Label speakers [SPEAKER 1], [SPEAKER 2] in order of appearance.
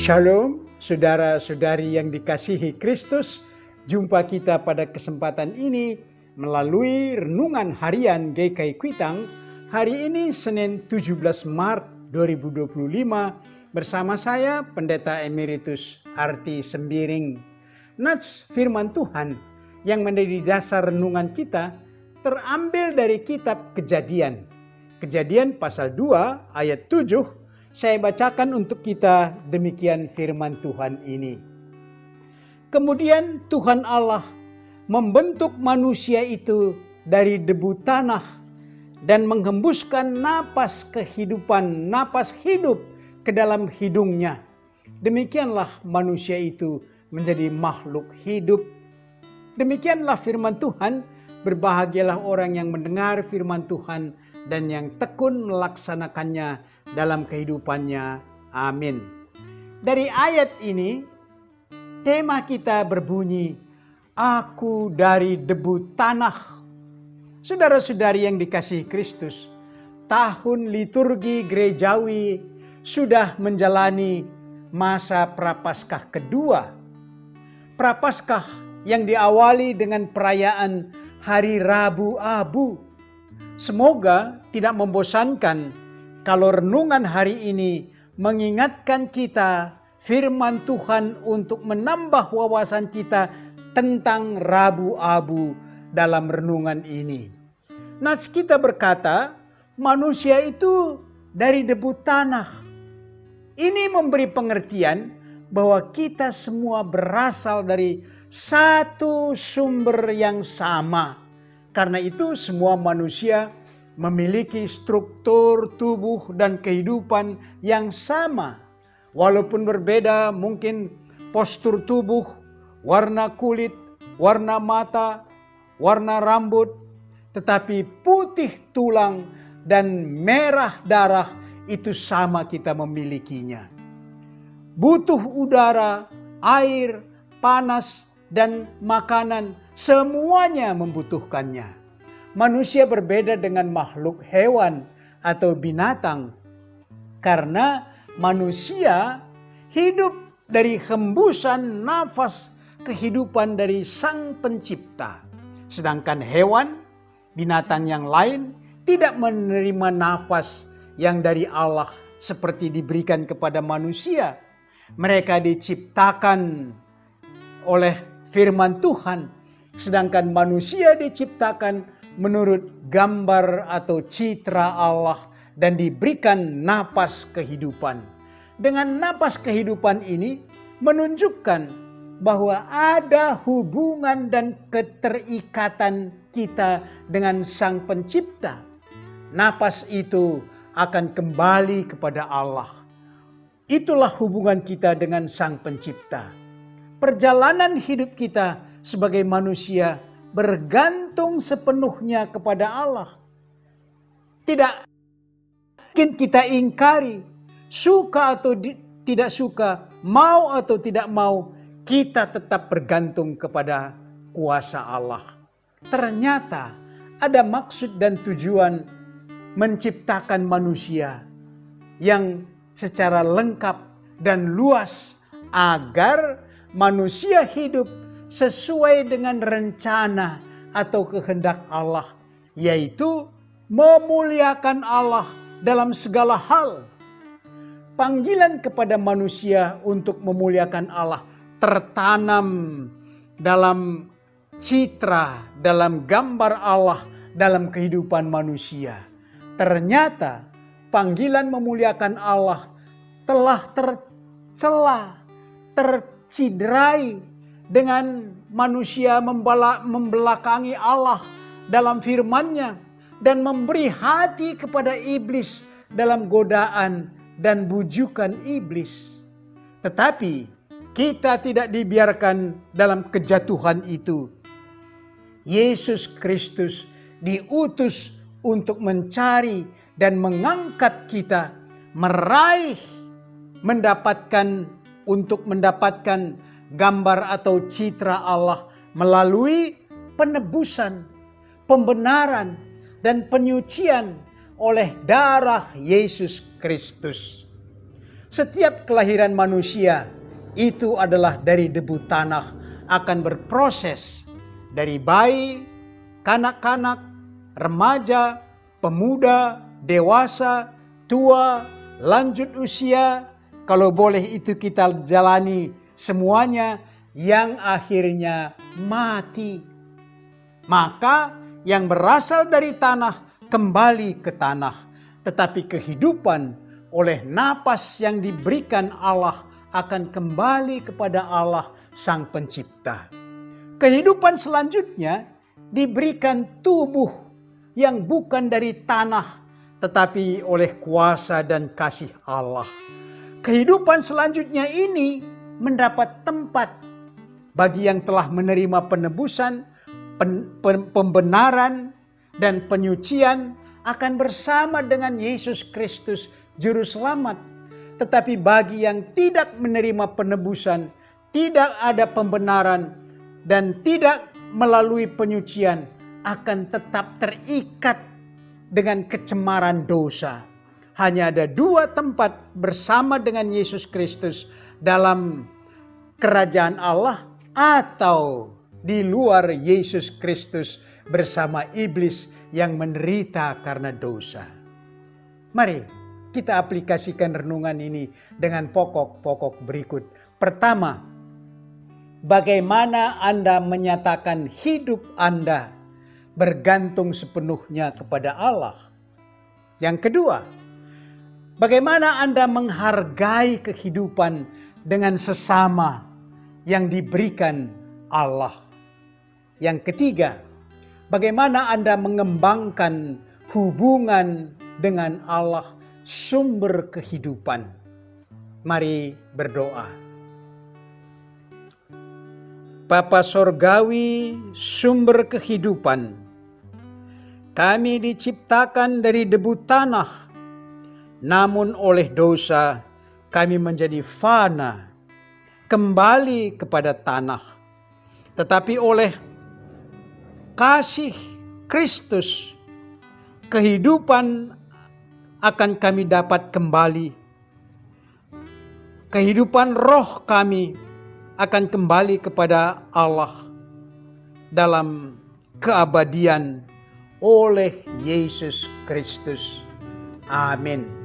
[SPEAKER 1] Shalom, saudara-saudari yang dikasihi Kristus. Jumpa kita pada kesempatan ini melalui renungan harian GKI Kuitang. Hari ini Senin 17 Maret 2025 bersama saya Pendeta Emeritus Arti Sembiring. Nats firman Tuhan yang menjadi dasar renungan kita terambil dari kitab Kejadian. Kejadian pasal 2 ayat 7. Saya bacakan untuk kita demikian firman Tuhan ini. Kemudian Tuhan Allah membentuk manusia itu dari debu tanah dan menghembuskan napas kehidupan, napas hidup ke dalam hidungnya. Demikianlah manusia itu menjadi makhluk hidup. Demikianlah firman Tuhan. Berbahagialah orang yang mendengar firman Tuhan dan yang tekun melaksanakannya dalam kehidupannya. Amin. Dari ayat ini, tema kita berbunyi, Aku dari debu tanah. Saudara-saudari yang dikasihi Kristus, tahun liturgi gerejawi sudah menjalani masa Prapaskah kedua. Prapaskah yang diawali dengan perayaan Hari Rabu Abu. Semoga tidak membosankan kalau renungan hari ini mengingatkan kita firman Tuhan untuk menambah wawasan kita tentang Rabu Abu dalam renungan ini. Nats kita berkata, manusia itu dari debu tanah. Ini memberi pengertian bahwa kita semua berasal dari satu sumber yang sama. Karena itu semua manusia memiliki struktur tubuh dan kehidupan yang sama. Walaupun berbeda mungkin postur tubuh, warna kulit, warna mata, warna rambut, tetapi putih tulang dan merah darah itu sama kita memilikinya. Butuh udara, air, panas, dan makanan, semuanya membutuhkannya. Manusia berbeda dengan makhluk hewan atau binatang karena manusia hidup dari hembusan nafas kehidupan dari Sang Pencipta. Sedangkan hewan, binatang yang lain tidak menerima nafas yang dari Allah seperti diberikan kepada manusia. Mereka diciptakan oleh firman Tuhan, sedangkan manusia diciptakan menurut gambar atau citra Allah dan diberikan napas kehidupan. Dengan napas kehidupan ini menunjukkan bahwa ada hubungan dan keterikatan kita dengan Sang Pencipta. Napas itu akan kembali kepada Allah. Itulah hubungan kita dengan Sang Pencipta. Perjalanan hidup kita sebagai manusia bergantung sepenuhnya kepada Allah. Tidak mungkin kita ingkari, suka atau tidak suka, mau atau tidak mau, kita tetap bergantung kepada kuasa Allah. Ternyata ada maksud dan tujuan menciptakan manusia yang secara lengkap dan luas agar manusia hidup sesuai dengan rencana atau kehendak Allah, yaitu memuliakan Allah dalam segala hal. Panggilan kepada manusia untuk memuliakan Allah tertanam dalam citra, dalam gambar Allah dalam kehidupan manusia. Ternyata panggilan memuliakan Allah telah tercela, tercidrai dengan manusia membelakangi Allah dalam firman-Nya dan memberi hati kepada iblis dalam godaan dan bujukan iblis. Tetapi kita tidak dibiarkan dalam kejatuhan itu. Yesus Kristus diutus untuk mencari dan mengangkat kita meraih, mendapatkan gambar atau citra Allah melalui penebusan, pembenaran, dan penyucian oleh darah Yesus Kristus. Setiap kelahiran manusia itu adalah dari debu tanah, akan berproses dari bayi, kanak-kanak, remaja, pemuda, dewasa, tua, lanjut usia. Kalau boleh itu kita jalani semuanya, yang akhirnya mati. Maka yang berasal dari tanah kembali ke tanah, tetapi kehidupan oleh napas yang diberikan Allah akan kembali kepada Allah Sang Pencipta. Kehidupan selanjutnya diberikan tubuh yang bukan dari tanah, tetapi oleh kuasa dan kasih Allah. Kehidupan selanjutnya ini mendapat tempat bagi yang telah menerima penebusan, pembenaran, dan penyucian akan bersama dengan Yesus Kristus Juru Selamat. Tetapi bagi yang tidak menerima penebusan, tidak ada pembenaran, dan tidak melalui penyucian, akan tetap terikat dengan kecemaran dosa. Hanya ada dua tempat bersama dengan Yesus Kristus, dalam kerajaan Allah atau di luar Yesus Kristus bersama iblis yang menderita karena dosa. Mari kita aplikasikan renungan ini dengan pokok-pokok berikut. Pertama, bagaimana Anda menyatakan hidup Anda bergantung sepenuhnya kepada Allah. Yang kedua, bagaimana Anda menghargai kehidupan dengan sesama yang diberikan Allah. Yang ketiga, bagaimana Anda mengembangkan hubungan dengan Allah, sumber kehidupan. Mari berdoa. Bapa Sorgawi, sumber kehidupan, kami diciptakan dari debu tanah, namun oleh dosa kami menjadi fana, kembali kepada tanah. Tetapi oleh kasih Kristus, kehidupan akan kami dapat kembali. Kehidupan roh kami akan kembali kepada Allah dalam keabadian oleh Yesus Kristus. Amin.